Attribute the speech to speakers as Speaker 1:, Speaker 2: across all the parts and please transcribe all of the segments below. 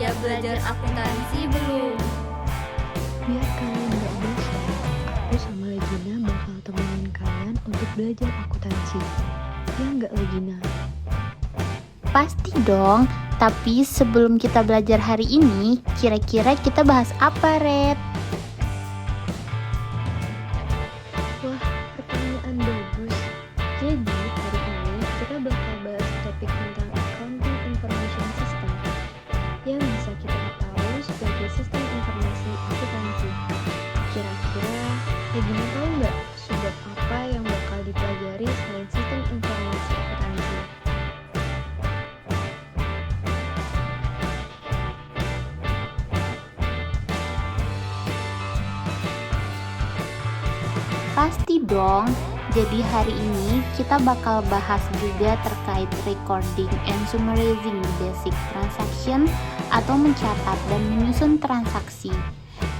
Speaker 1: siap belajar akuntansi belum?
Speaker 2: Biar kalian gak bosan, aku sama Legina bakal temenin kalian untuk belajar akuntansi. Ya nggak Legina?
Speaker 3: Pasti dong, tapi sebelum kita belajar hari ini, kira-kira kita bahas apa, Red?
Speaker 2: Wah, pertanyaan bagus. Jadi, hari ini kita bakal bahas topik tentang Accounting Information System yang bisa kita tahu sebagai sistem informasi akuntansi. Kira-kira Legina tahu nggak subbab apa yang bakal dipelajari selain sistem informasi akuntansi?
Speaker 3: Pasti dong. Jadi hari ini kita bakal bahas juga terkait recording and summarizing basic transaction atau mencatat dan menyusun transaksi.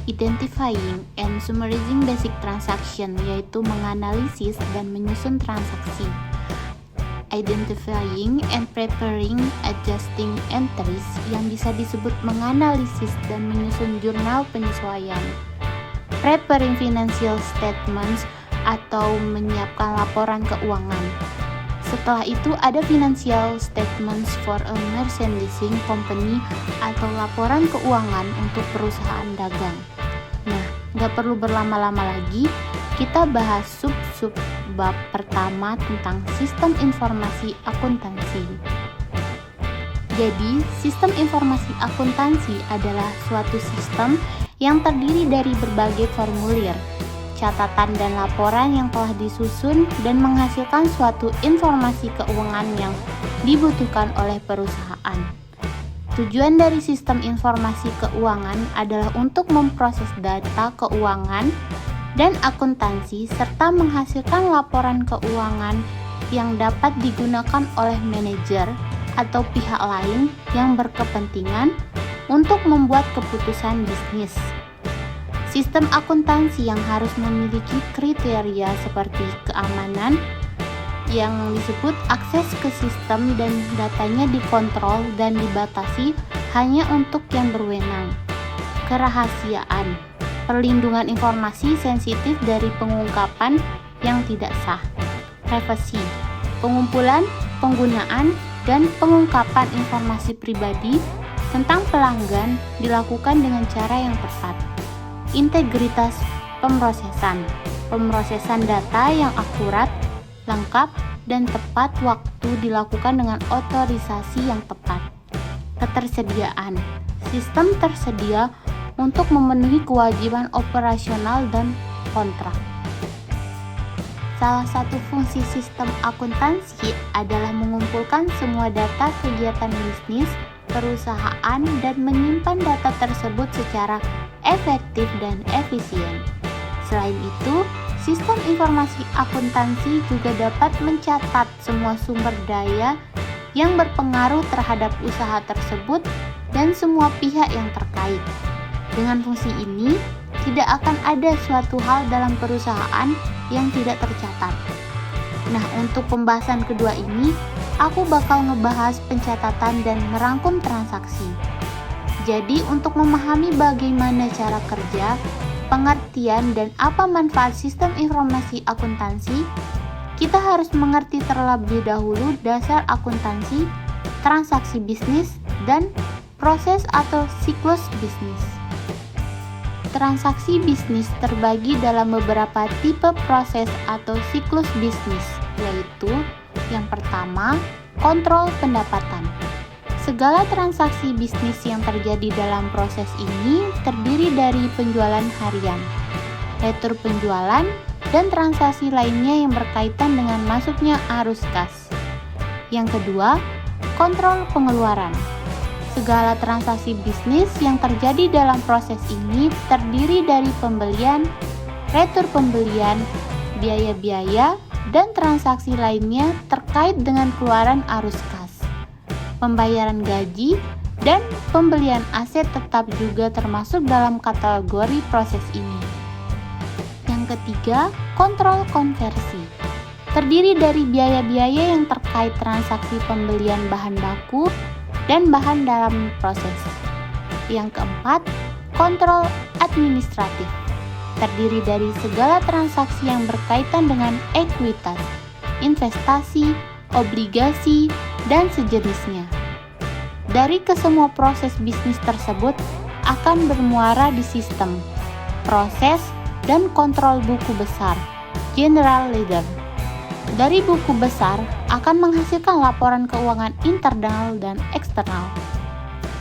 Speaker 3: Identifying and summarizing basic transaction yaitu menganalisis dan menyusun transaksi. Identifying and preparing adjusting entries yang bisa disebut menganalisis dan menyusun jurnal penyesuaian. Preparing financial statements atau menyiapkan laporan keuangan. Setelah itu ada financial statements for a merchandising company atau laporan keuangan untuk perusahaan dagang. Nah, nggak perlu berlama-lama lagi, kita bahas sub-sub bab pertama tentang sistem informasi akuntansi. Jadi, sistem informasi akuntansi adalah suatu sistem yang terdiri dari berbagai formulir, catatan dan laporan yang telah disusun dan menghasilkan suatu informasi keuangan yang dibutuhkan oleh perusahaan. Tujuan dari sistem informasi keuangan adalah untuk memproses data keuangan dan akuntansi serta menghasilkan laporan keuangan yang dapat digunakan oleh manajer atau pihak lain yang berkepentingan untuk membuat keputusan bisnis. Sistem akuntansi yang harus memiliki kriteria seperti keamanan, yang disebut akses ke sistem dan datanya dikontrol dan dibatasi hanya untuk yang berwenang, kerahasiaan, perlindungan informasi sensitif dari pengungkapan yang tidak sah, privasi, pengumpulan, penggunaan, dan pengungkapan informasi pribadi tentang pelanggan dilakukan dengan cara yang tepat. Integritas pemrosesan data yang akurat, lengkap, dan tepat waktu dilakukan dengan otorisasi yang tepat. Ketersediaan, sistem tersedia untuk memenuhi kewajiban operasional dan kontrak. Salah satu fungsi sistem akuntansi adalah mengumpulkan semua data kegiatan bisnis, perusahaan, dan menyimpan data tersebut secara efektif dan efisien. Selain itu, sistem informasi akuntansi juga dapat mencatat semua sumber daya yang berpengaruh terhadap usaha tersebut dan semua pihak yang terkait. Dengan fungsi ini, tidak akan ada suatu hal dalam perusahaan yang tidak tercatat. Nah, untuk pembahasan kedua ini, aku bakal ngebahas pencatatan dan merangkum transaksi. Jadi, untuk memahami bagaimana cara kerja, pengertian, dan apa manfaat sistem informasi akuntansi, kita harus mengerti terlebih dahulu dasar akuntansi, transaksi bisnis, dan proses atau siklus bisnis. Transaksi bisnis terbagi dalam beberapa tipe proses atau siklus bisnis, yaitu yang pertama, kontrol pendapatan. Segala transaksi bisnis yang terjadi dalam proses ini terdiri dari penjualan harian, retur penjualan, dan transaksi lainnya yang berkaitan dengan masuknya arus kas. Yang kedua, kontrol pengeluaran. Segala transaksi bisnis yang terjadi dalam proses ini terdiri dari pembelian, retur pembelian, biaya-biaya, dan transaksi lainnya terkait dengan keluaran arus kas. Pembayaran gaji dan pembelian aset tetap juga termasuk dalam kategori proses ini. Yang ketiga, kontrol konversi. Terdiri dari biaya-biaya yang terkait transaksi pembelian bahan baku dan bahan dalam proses. Yang keempat, kontrol administratif. Terdiri dari segala transaksi yang berkaitan dengan ekuitas, investasi, obligasi, dan sejenisnya. Dari kesemua proses bisnis tersebut akan bermuara di sistem, proses, dan kontrol buku besar, general ledger. Dari buku besar akan menghasilkan laporan keuangan internal dan eksternal.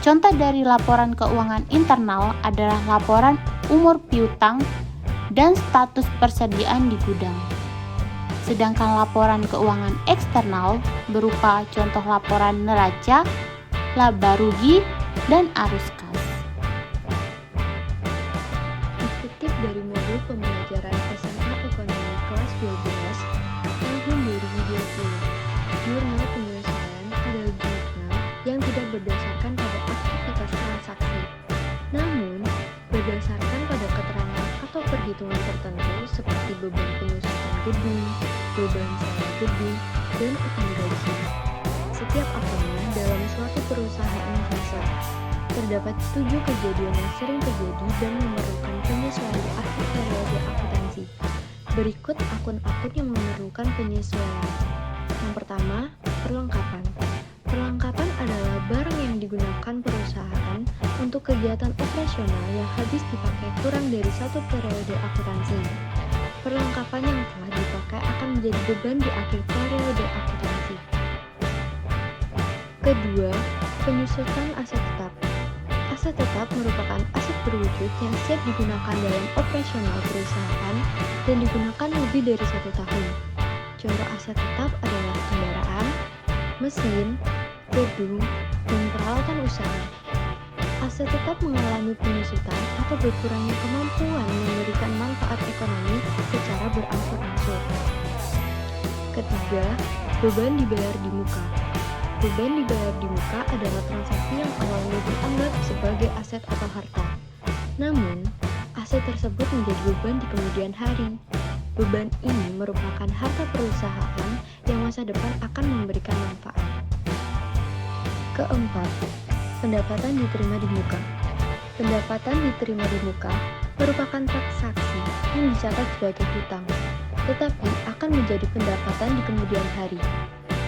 Speaker 3: Contoh dari laporan keuangan internal adalah laporan umur piutang dan status persediaan di gudang. Sedangkan laporan keuangan eksternal berupa contoh laporan neraca, laba rugi, dan arus kas.
Speaker 2: Dikutip dari modul pembelajaran SMA Ekonomi kelas 12 tahun 2020, jurnal penyelesaian adalah jurnal yang tidak berdasarkan pada aktivitas transaksi, namun berdasarkan pada keterangan atau perhitungan tertentu seperti beban penyusutan gedung, beban sewa gedung, dan utang gaji. Setiap akunnya dalam suatu perusahaan jasa. Terdapat 7 kejadian yang sering terjadi dan memerlukan penyesuaian di akhir periode akuntansi. Berikut akun-akun yang memerlukan penyesuaian. Yang pertama, perlengkapan. Perlengkapan adalah barang yang digunakan perusahaan untuk kegiatan operasional yang habis dipakai kurang dari 1 periode akuntansi. Perlengkapan yang telah dipakai akan menjadi beban di akhir periode akuntansi. Kedua, penyusutan aset tetap. Aset tetap merupakan aset berwujud yang siap digunakan dalam operasional perusahaan dan digunakan lebih dari 1 tahun. Contoh aset tetap adalah kendaraan, mesin, gedung, dan peralatan usaha. Aset tetap mengalami penyusutan atau berkurangnya kemampuan memberikan manfaat ekonomi secara berangsur-angsur. Ketiga, beban dibayar di muka. Beban dibayar di muka adalah transaksi yang awalnya dianggap sebagai aset atau harta. Namun, aset tersebut menjadi beban di kemudian hari. Beban ini merupakan harta perusahaan yang masa depan akan memberikan manfaat. Keempat, pendapatan diterima di muka. Pendapatan diterima di muka merupakan transaksi yang dicatat sebagai hutang, tetapi akan menjadi pendapatan di kemudian hari.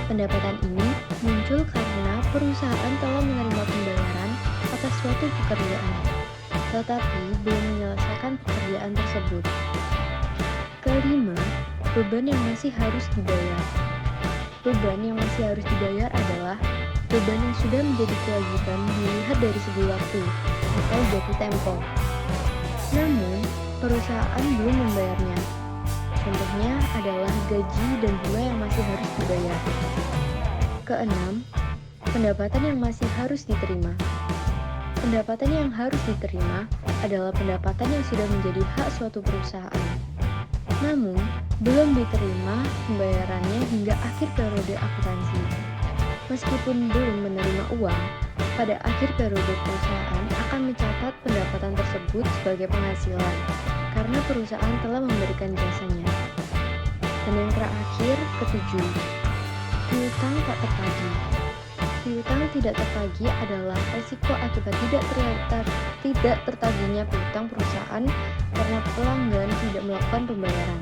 Speaker 2: Pendapatan ini muncul karena perusahaan telah menerima pembayaran atas suatu pekerjaan, tetapi belum menyelesaikan pekerjaan tersebut. Kelima, beban yang masih harus dibayar. Beban yang masih harus dibayar adalah beban yang sudah menjadi kewajiban dilihat dari segi waktu atau jatuh tempo. Namun, perusahaan belum membayarnya. Contohnya adalah gaji dan bunga yang masih harus dibayar. Keenam, pendapatan yang masih harus diterima. Pendapatan yang harus diterima adalah pendapatan yang sudah menjadi hak suatu perusahaan, namun belum diterima pembayarannya hingga akhir periode akuntansi. Meskipun belum menerima uang, pada akhir periode perusahaan akan mencatat pendapatan tersebut sebagai penghasilan karena perusahaan telah memberikan jasanya. Dan yang terakhir, ketujuh, piutang tak tertagih. Piutang tidak tertagih adalah resiko akibat tidak tertagihnya piutang perusahaan karena pelanggan tidak melakukan pembayaran.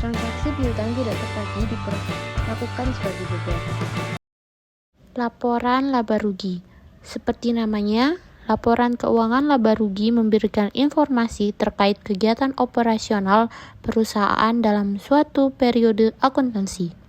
Speaker 2: Transaksi piutang tidak tertagih diperlakukan sebagai beban.
Speaker 3: Laporan laba rugi. Seperti namanya, laporan keuangan laba rugi memberikan informasi terkait kegiatan operasional perusahaan dalam suatu periode akuntansi.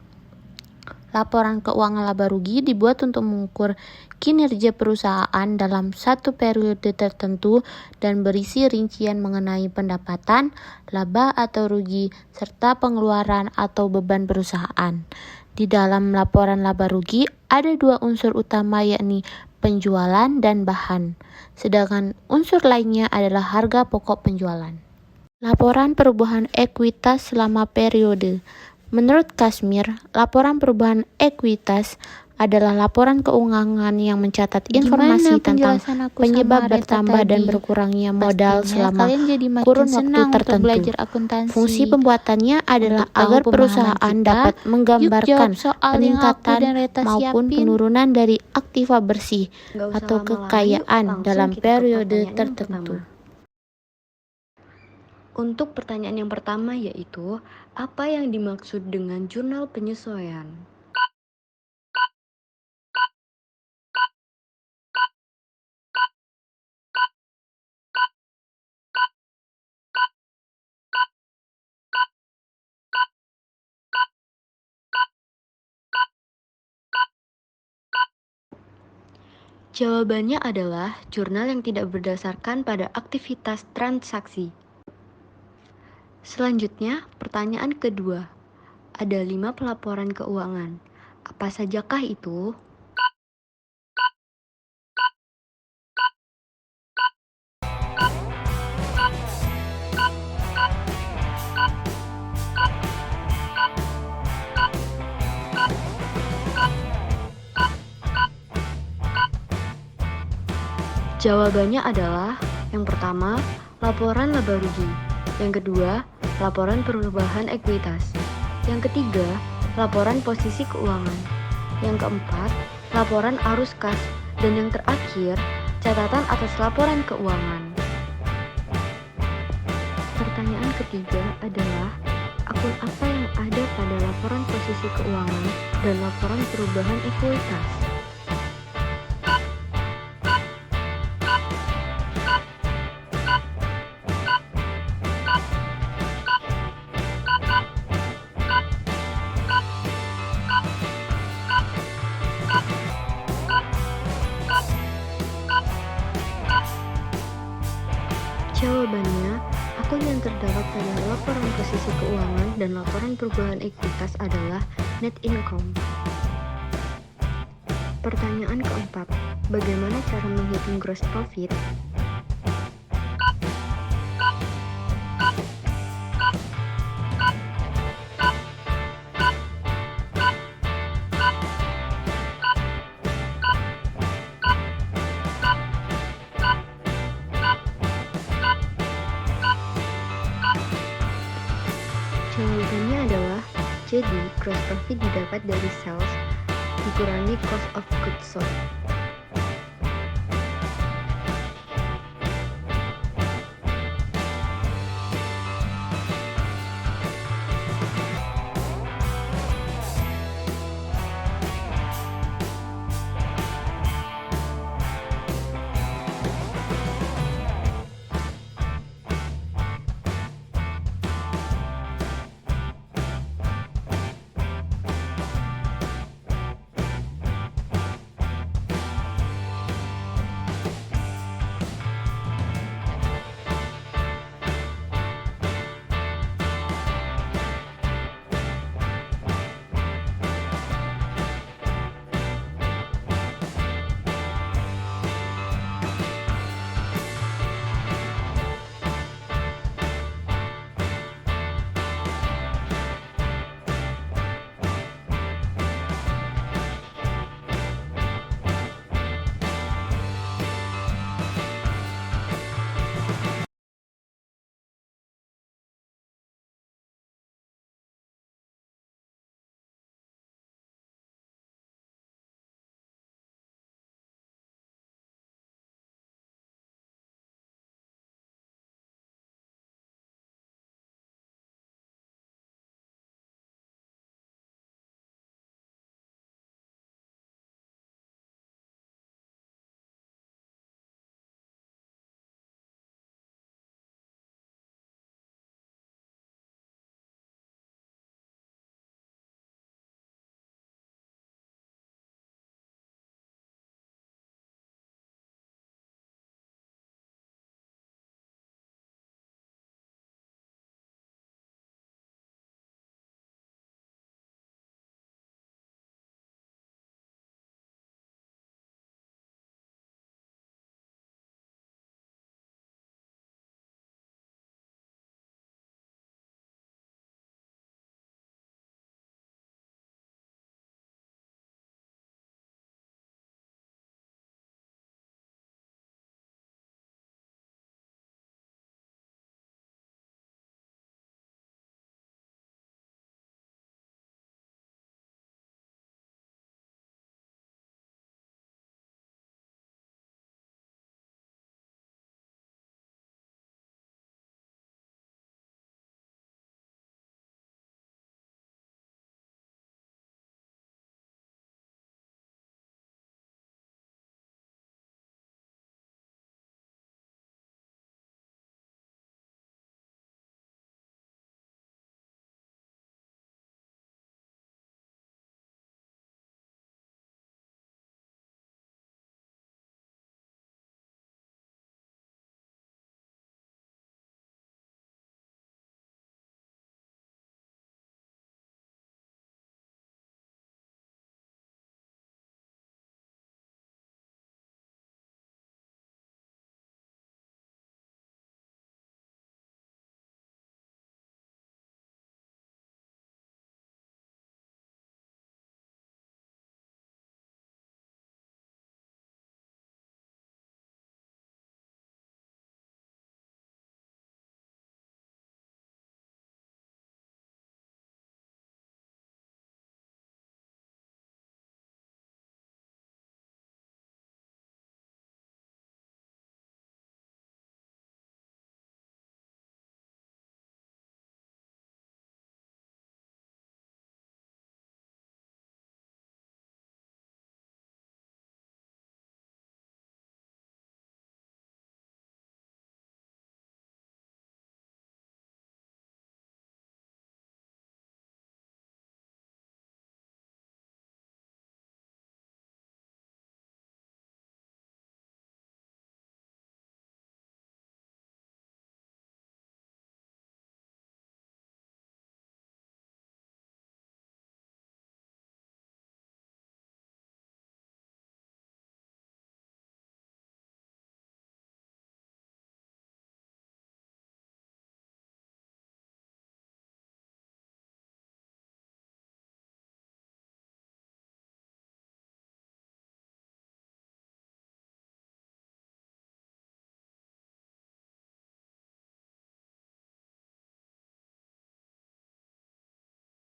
Speaker 3: Laporan keuangan laba rugi dibuat untuk mengukur kinerja perusahaan dalam satu periode tertentu dan berisi rincian mengenai pendapatan, laba atau rugi, serta pengeluaran atau beban perusahaan. Di dalam laporan laba rugi ada 2 unsur utama, yakni penjualan dan bahan, sedangkan unsur lainnya adalah harga pokok penjualan. Laporan perubahan ekuitas selama periode. Menurut Kashmir, laporan perubahan ekuitas adalah laporan keuangan yang mencatat informasi tentang penyebab bertambah dan berkurangnya modal selama kurun waktu tertentu. Fungsi pembuatannya adalah agar perusahaan dapat menggambarkan peningkatan maupun penurunan dari aktiva bersih atau kekayaan dalam periode tertentu.
Speaker 2: Untuk pertanyaan yang pertama yaitu, apa yang dimaksud dengan jurnal penyesuaian? Jawabannya adalah jurnal yang tidak berdasarkan pada aktivitas transaksi. Selanjutnya, pertanyaan kedua. Ada 5 pelaporan keuangan. Apa sajakah itu? Jawabannya adalah yang pertama, laporan laba rugi. Yang kedua, laporan perubahan ekuitas. Yang ketiga, laporan posisi keuangan. Yang keempat, laporan arus kas. Dan yang terakhir, catatan atas laporan keuangan. Pertanyaan ketiga adalah, akun apa yang ada pada laporan posisi keuangan dan laporan perubahan ekuitas? Jawabannya, akun yang terdapat pada laporan posisi keuangan dan laporan perubahan ekuitas adalah net income. Pertanyaan keempat, bagaimana cara menghitung gross profit? Jawabannya adalah, jadi gross profit didapat dari sales dikurangi cost of goods sold.